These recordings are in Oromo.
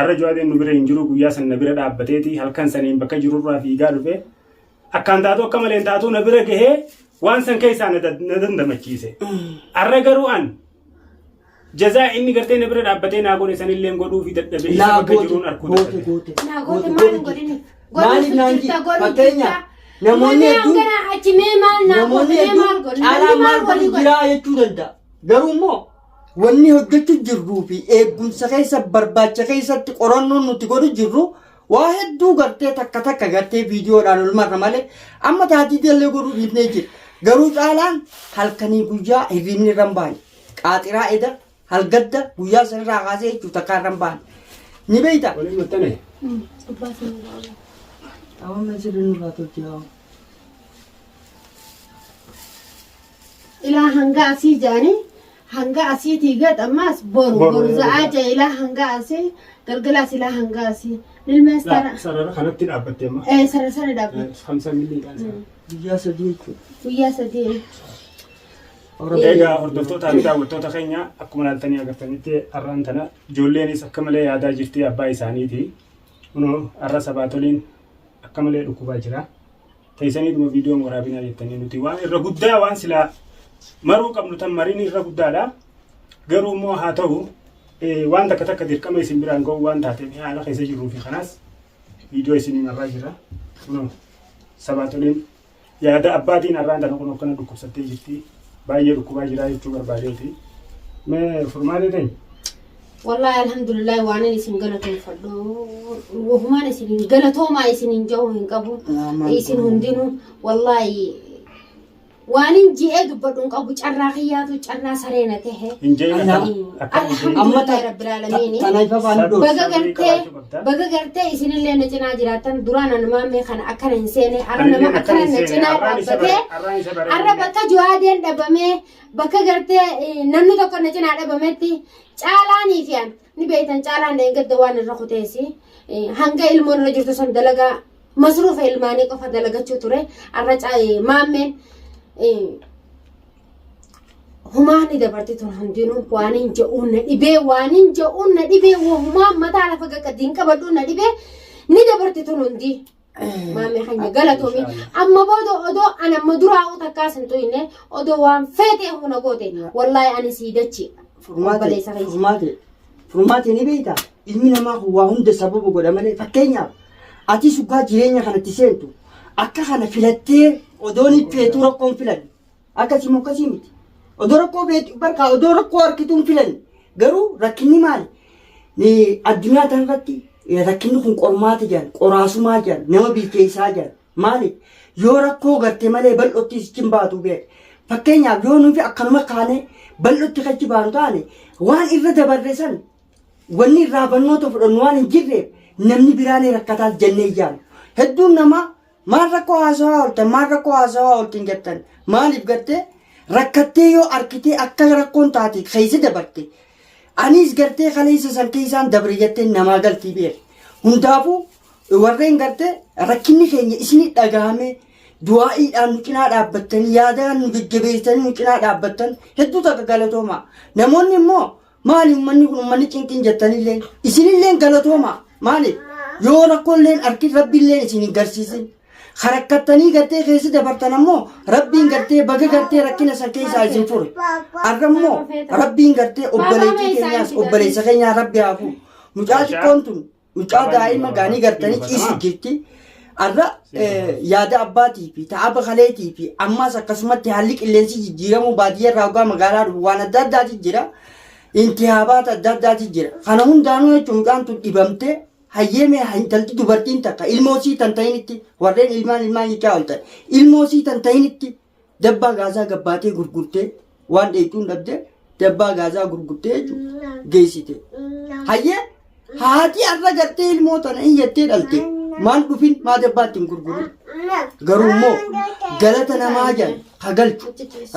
الرجوع دين نبرة ينجرو قياس النبرة دابتيتي هل كان سنين بكا جرور في قالوا فيه أكان تاتو كمال إن تاتو نبرة كه وان سن كيس ندن دمتشيسه الرجرو أن جزاء إني قرتي نبرة دابتين أقول سن اللي نقولوا في تدبير بكا جرون أركود لا قوت ما نقولين قولي نانجي فكينيا نموني دو نموني على مال جرا يتولد قرومو wanni hojjechu jirru fi eegumsa keessa barbaacha keessatti qorannoon nuti godhu jirru waa hedduu gartee takka gartee viidiyoodhaan olmarra malee amma taatiitillee godhuu dhiifnee jira garuu caalaan halkanii guyyaa hirribni irra hin baane qaaxiraa eda halgadda guyyaa sanirraa kaasee jechuu takka irra hin baane ni beeyta awwama jiru nurraa tolchee ilaa hanga asii jaanii hanga asii tiga tamas boru zaaja ila hanga asii galgala sila hanga asii nilmestara sarara kanatti dhaabbatte amma sarara dhaabbatte 5 milii qaasa guyyaa sadii egaa hordoftoota fi daawwattoota keenya akkuma ilaaltanii agartanitti arraan tana ijoolleenis akka malee yaadaa jirti abbaa isaaniiti kunoo arra sabaatoliin akka malee dhukkubaa jira teessaniituma viidiyoon waraabinaa jettanii nuti waan irra guddaa waan silaa maruu qabnu tan mariin irra guddaadha garuu immoo haa ta'u waan takka dirqama isin biraan ga'u waan taateef haala keessa jirruu fi kanaas viidiyoo isinii marraa jira kunoo sabaatoliin yaada abbaatiin arraan tana kun akkana dhukkubsattee jirti baay'ee dhukkubaa jira jechuu barbaadeeti mee furmaatee ta'e والله الحمد لله وانا اسم غلطو فدو وهما اسم غلطو ما اسم جو من قبو اسم هندينو والله وانين جي دبدون قبو چراخياتو چرا سرينته اما رب العالمين تنايفا فاندو بغا غرتي اسن اللي نجنا جراتن درانا نما مي خن اكن انسيني ارنا ما اكن نجنا رابته اربتا جوادين دبمه بكا غرتي ننو تو كن نجنا دبمتي caalani fiyan ni beetan caalan engad waan irraquteesi hanga ilmoon la jirtu san dalaga masruufa ilmaanii qofa dalagachuu ture arra maammeen humaani dabarti tun hundinu waanin ja'uun na dhibee humaa mataa lafa gaggadiin qabadhu na dhibee ni dabarti tun hundi maammee hanya galatoomi amma booda odoo an amma duraa utakaasin tuyne odoo waan feetee huna goote wallaahi ani siidachi furmaate ni beeyta ilmi namaa waa hunda sababu godha malee fakkeenyaaf ati sugaa jireenya kanatti seentu akka kana filattee odoon feetu rakkoon filan akkasii mokkasii miti odoo rakkoo feetu barkaa odoo rakkoo harkituun filan garuu rakkinni maali addunyaa tanarratti rakkinni kun qormaata jedhan qoraasumaa jedhan nama bilkeessaa jedhan maali yoo rakkoo garte malee bal'otti sichin baatu beek fakkeenyaaf yoo nuti akkanuma kaane bal'otti kachi baanu taane waan irra dabarresan wanni irraa barnoota fudhannu waan hin jirreef namni biraan rakkataas jennee ijaaru hedduun namaa maal rakkoo haasawaa ooltan jettan maaliif gartee rakkattee yoo arkitee akka rakkoon taate keessa dabarte anis gartee kaleessa san keessaan dabre jettee namaa galtii beek hundaafuu warreen gartee rakkinni keenya isinii dhagahame du'aa'iidhaan nu cinaa dhaabbattan yaadaan nu jajjabeessanii nu cinaa dhaabbattan hedduu takka galatooma namoonni immoo maali ummanni kun ummanni cinqin jettanillee isinillee galatooma maali yoo rakkoolleen arkin rabbiilleen isin hin garsiisin harakkattanii gartee keessa dabartan ammoo rabbiin gartee baga gartee rakkina san keessaa isin fure arra immoo rabbiin gartee obboleettii keenyaas obboleessa keenyaa rabbi haafu mucaa xiqqoon tun mucaa daa'ima gaanii gartanii ciisi jirti arra yaada abbaatii fi ta'aba kaleetii fi ammas akkasumatti haalli qilleensi jijjiiramuu baadiyyaa irraa hoggaa magaalaa dhufu waan adda addaati jira intihaabaata adda addaati jira kana hundaanuu jechuun mucaan tun dhibamtee hayyeemee intalti dubartiin takka ilmoosii tan ta'initti warreen ilmaan jechaa ooltan ilmoosii tan ta'initti dabbaa gaazaa gabbaatee gurgurtee waan dheechuun dhabde dabbaa gaazaa gurgurtee jechuudha geessite hayyee haati arra gartee ilmoo tana iyyattee dhalte maan dhufin maa dabbaatti hin gurguru garuu immoo galata namaa jedhan hagalchu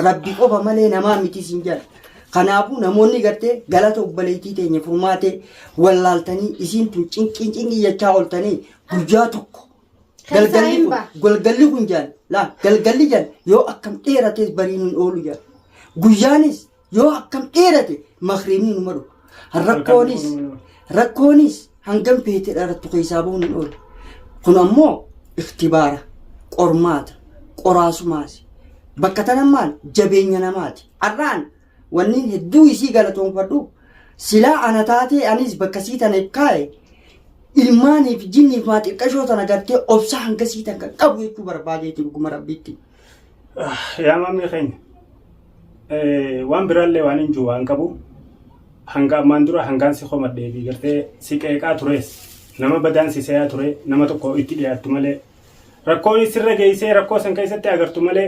rabbi qofa malee namaa miti siin jedhan kanaafuu namoonni gartee galata obboleettii teenya furmaatee wallaaltanii isiin tun cinqii jechaa ooltanii guyyaa tokko galgalli kun jedhan laa galgalli jedhan yoo akkam dheerates bariin hin oolu jedhan guyyaanis yoo akkam dheerate makriinii numa dhufu rakkoonis hangam feetee dharatu keessaa bahuun hin oolu. Kun ammoo ikhtibaara qormaata qoraasumaas bakka tana maal jabeenya namaati. Arraan wanni hedduu isii galatoonfadhu silaa ana taatee anis bakka sii tana kaa'e ilmaaniif jinniif maa xiqqashoo tana gartee obsa hanga sii tan kan qabu jechuu barbaadeeti dhuguma rabbiitti. Yaa maamii keenya waan biraallee waan hin jiru waan qabu hanga ammaan dura hangaan si qomadhee fi gartee si qeeqaa tures nama badaan si seeyaa ture nama tokko itti dhiyaattu malee rakkoon sirra geessee rakkoo san keessatti agartu malee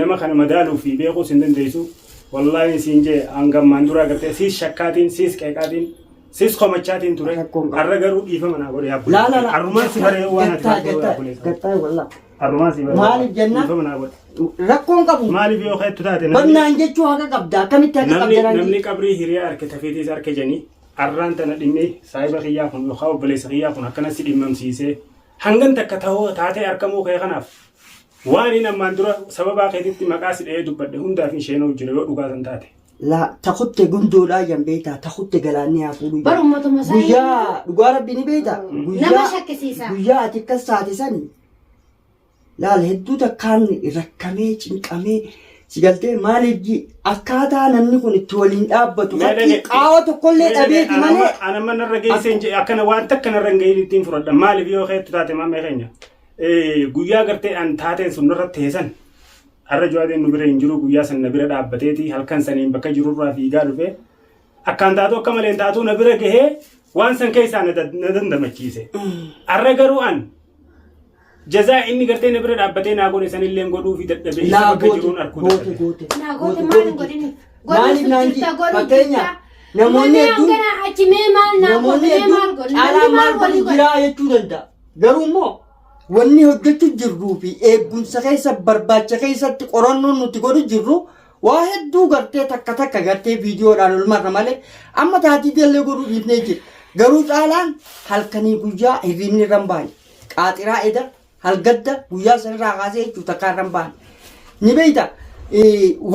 nama kana madaaluu fi beekuu sin dandeessu. Wallahi siin jee hanga ammaan dura gartee siis shakkaatiin siis qeeqaatiin siis qomachaatiin ture har'a garuu dhiifama naa godhe yaabbu. Arrumaan si baree waan ati gattaa wallah. Arrumaan si baree maaliif jenna dhiifama naa godhe. Rakkoon qabu. Maaliif yoo keettu taate Bannaan jechuu haqa qabda akkamitti haqa qabda namni qabrii hiriyaa harka tafeetiis harka janii arraan tana dhimmee saahiba kiyyaa kun yookaan obboleessa kiyyaa kun akkanatti dhimmamsiisee hangan takka ta'uu taatee harkamuu kee kanaaf waan hin ammaan dura sababaa keetitti maqaa si dha'ee dubbadhe hundaaf hin sheenuu jira yoo dhugaa san taate. La takutte gundoodhaa yan beektaa takutte galaanni haa fuudhu. Barummatuma isaa Guyyaa dhugaa rabbi ni beektaa. nama shakkisiisa. Guyyaa ati akkas taate sani laal hedduu takkaan rakkamee cinqamee si galtee maaliif akkaataa namni kun itti waliin dhaabbatu fakkii qaawwa tokkollee dhabeeti malee. Ana mana irra geessee akkana waan takka narra hin gahin ittiin fudhadha maaliif yoo keettu taate maamee keenya guyyaa gartee an taateen sun irra teessan har'a jawaadeen nu bira hin jiru guyyaa san na bira dhaabbateeti halkan saniin bakka jirurraa fiigaa dhufe akkaan taatu akka malee taatu na bira gahee waan san keessaa na dandamachiise. Har'a garuu an jazaa inni gartee na bira dhaabbatee naa godhe sanillee godhuu fi dadhabee isa bakka jiruun arkuu goote. Naa goote maaliin godhini? Maaliif naan ji fakkeenyaaf namoonni hedduun achimee maal naa godhee maal godhe? caalaa maal godhu jiraa jechuu danda'a. Garuu immoo wanni hojjechuu jirruu fi eegumsa keessa barbaacha keessatti qorannoon nuti godhu jirru waa hedduu gartee takka gartee viidiyoodhaan olmarra malee amma taatiitillee godhuu dhiifnee jira. Garuu caalaan halkanii guyyaa hirribni irra hin baane qaaxiraa eda halgadda guyyaa sanirraa kaasee jechuu takka irra hin baane. Ni beeyta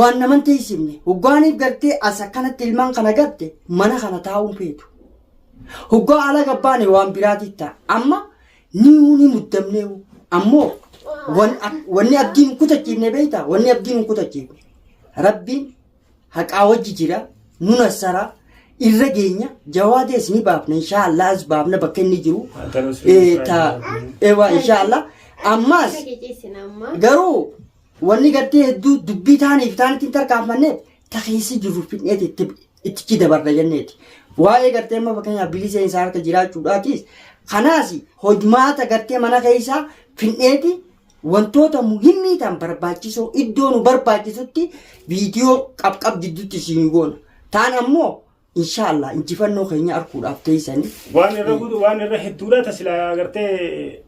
waan naman teessifne hoggaaniif gartee as akkanatti ilmaan kana gatte mana kana taa'uun feetu. Hoggaa ala gabbaane waan biraatiif ta'a. Amma ni muddamne ammoo wanni abdiin kutachiifne beeyta wanni abdiin kutachiifne rabbiin haqaa wajji jira nuna sara irra geenya jawaadees ni baafna inshaallah as baafna bakka inni jiru inshaallah ammaas garuu wanni gartee hedduu dubbii taaniif taanitiin tarkaanfanneef takeessi jiru fidneeti itti dabarra jenneeti waa'ee gartee amma fakkeenyaaf biliseen isaa harka jiraachuudhaatis kanaas hojmaata gartee mana keessaa fidneeti wantoota muhimmii ta'an barbaachisoo iddoo nu barbaachisutti viidiyoo qabqab jidduutti siin goona. Taan ammoo inshaallah injifannoo keenya arguudhaaf teessanii. Waan irra hedduudha tasilaa gartee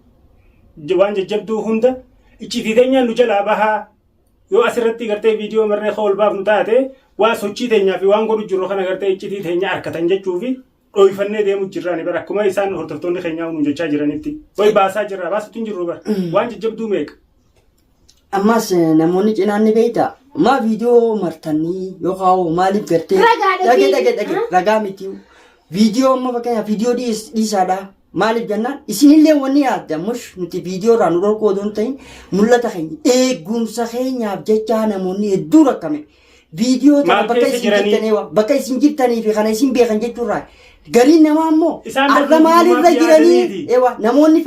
waan jajjabduu hunda iccitiiteenyaan nu jalaa bahaa yoo asirratti gartee viidiyoo marree ol baafnu taate waa sochii teenyaa fi waan godhu jirru kana gartee iccitiiteenya harkatan jechuu fi dhoofannee deemu jirraan bara akkuma isaan hordoftoonni keenyaa nu jechaa jiranitti way baasaa jirra baasutti hin jirru bara waan jajjabduu meeqa. Ammas namoonni cinaan ni beektaa maa viidiyoo martanii yookaan maaliif gartee dhage ragaa miti viidiyoo amma fakkeenyaaf viidiyoo dhiisaadha maaliif jennaan isinillee wanni yaadda mush nuti viidiyoo irraa nu dhorkuu odoon ta'in mul'ata keenya eegumsa keenyaaf jecha namoonni hedduu rakkame viidiyoo tana bakka isin jirtanii fi kana isin beekan jechuurraa gariin namaa ammoo arra maalirra jiranii namoonni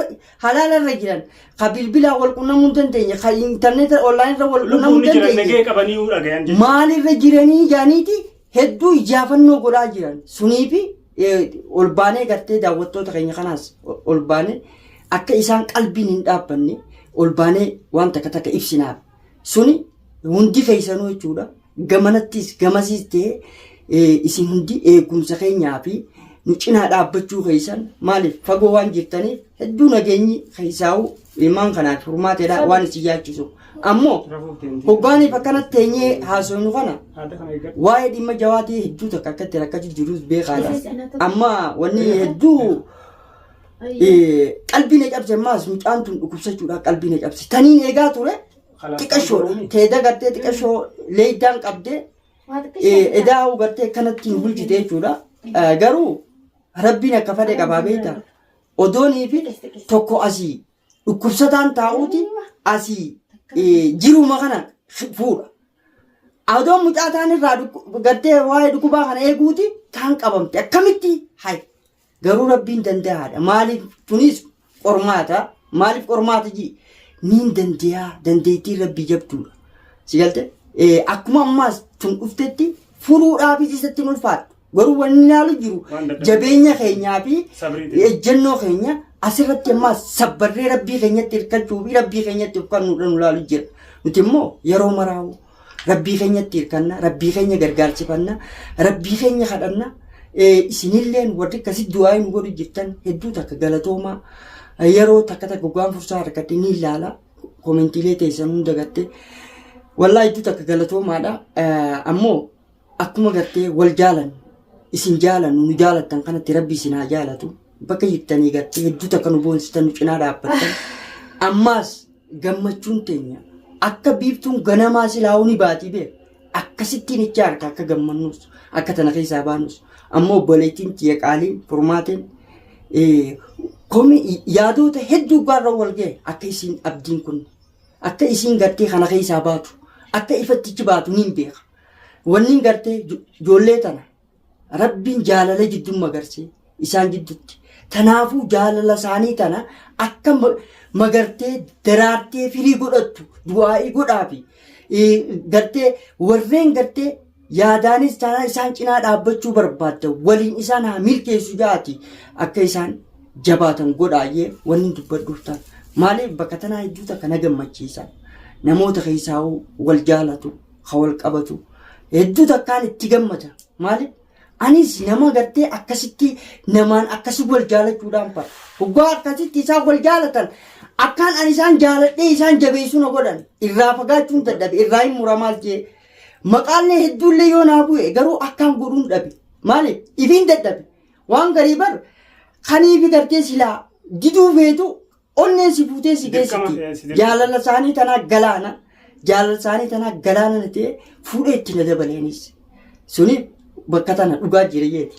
halaala irra jiran ka bilbilaa wal qunnamuu hin dandeenye ka intarneeta onlaayinii irra wal qunnamuu hin dandeenye maalirra jiranii jaaniiti hedduu ijaafannoo godhaa jiran suniifi ol baanee gartee daawwattoota keenya kanaas ol baanee akka isaan qalbiin hin dhaabbanne ol baanee waan takka ibsinaaf suni hundi keessanuu jechuudha gamanattis gamasiis ta'ee isin hundi eegumsa keenyaa fi nu cinaa dhaabbachuu keessan maaliif fagoo waan jirtaniif hedduu nageenyi keessaa'u ilmaan kanaaf furmaateedha waan isin yaachisu ammoo hoggaaniif akkanatti teenyee haasofnu kana waa'ee dhimma jawaatii hedduu takka akkatti rakkachuu jirus beekaadha amma wanni hedduu qalbii na cabse ammaas mucaan tun dhukkubsachuudhaan qalbii na cabse taniin eegaa ture xiqqashoo teeda gartee xiqqashoo leeydaan qabdee edaa gartee akkanatti nu bulchite jechuudha garuu rabbiin akka fedhe qabaa beektaa odoonii fi tokko asii dhukkubsataan taa'uuti asii jiruma kana fuudha. Adoon mucaa ta'an irraa gartee waa'ee dhukkubaa kana eeguuti kaan qabamte akkamitti hayi garuu rabbiin danda'aadha maaliif tunis qormaata maaliif qormaata ji niin danda'a dandeettii rabbii jabduudha si galte akkuma ammaas tun dhuftetti furuudhaafis isatti ulfaatu garuu wanni ilaalu jiru jabeenya keenyaa fi ejjennoo keenya asirratti ammaas sabbarree rabbii keenyatti hirkachuu fi rabbii keenyatti uffannuudhaan ilaalu jira nuti immoo yeroo maraa'u rabbii keenyatti hirkanna rabbii keenya gargaarsifanna rabbii keenya kadhanna isinilleen warri akkasitti du'aa nu godhu jirtan hedduu takka galatoomaa yeroo takka gogaan fursaa harkatti ni ilaala koomentiilee teessan hunda gatte wallaahi hedduu takka galatoomaadha ammoo akkuma gartee wal jaalan isin jaalan nu jaalattan kanatti rabbi isin haa jaalatu bakka jirtanii gartee hedduu takka nu boonsitan nu cinaa dhaabbattan ammaas gammachuun teenya akka biiftuun ganamaa silaa'uu ni baatii beeku akkasittiin itti harka akka gammannus akka tana keessaa baanus ammoo obboleettiin xiyya qaaliin furmaatiin yaadota hedduu gaarra wal ga'e akka isin abdiin kun akka isin gartee kana keessaa baatu akka ifattichi baatu niin beeka wanni gartee ijoollee tana rabbiin jaalala jidduu magarsee isaan jidduutti tanaafuu jaalala isaanii tana akka magartee daraartee firii godhattu du'aa'ii godhaafi gartee warreen gartee yaadaanis taanaan isaan cinaa dhaabbachuu barbaadda waliin isaan haa milkeessu jaati akka isaan jabaatan godhaayyee wanni dubbadhuuf ta'a maaliif bakka tanaa hedduu takka na gammachiisan namoota keessaa wal jaalatu haa wal qabatu hedduu takkaan itti gammada maaliif anis nama gartee akkasitti namaan akkasi wal jaalachuudhaan fara hoggaa akkasitti isaan wal jaalatan akkaan ani isaan jaaladhee isaan jabeessuu na godhan irraa fagaachuun dadhabe irraa hin muramaal jee maqaallee hedduullee yoo naa bu'e garuu akkaan godhuun dhabe maaliif ifiin dadhabe waan garii bar kaniifi gartee silaa diduu feetu onneen si fuutee si geessiti jaalala isaanii tanaa galaana ta'e fuudhee itti na dabaleenis suniif bakka tana dhugaa jireeyyeeti.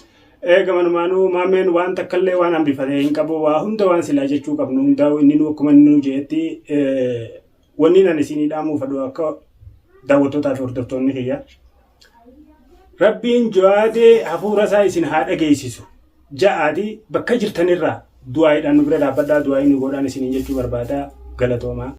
Gamanumaanuu maameen waan takkaallee waan hambifatee hin qabu waa hunda waan silaa jechuu qabnu hundaa'u inni nu akkuma nu jeetti wanni nan isinii dhaamuu fadhu akka daawwattootaa fi hordoftoonni kiyya. Rabbiin jawaadee hafuura isaa isin haa dhageessisu ja'aati bakka jirtanirraa du'aayiidhaan nu bira dhaabbadhaa du'aayi nu godhaan isinii jechuu barbaada galatoomaa.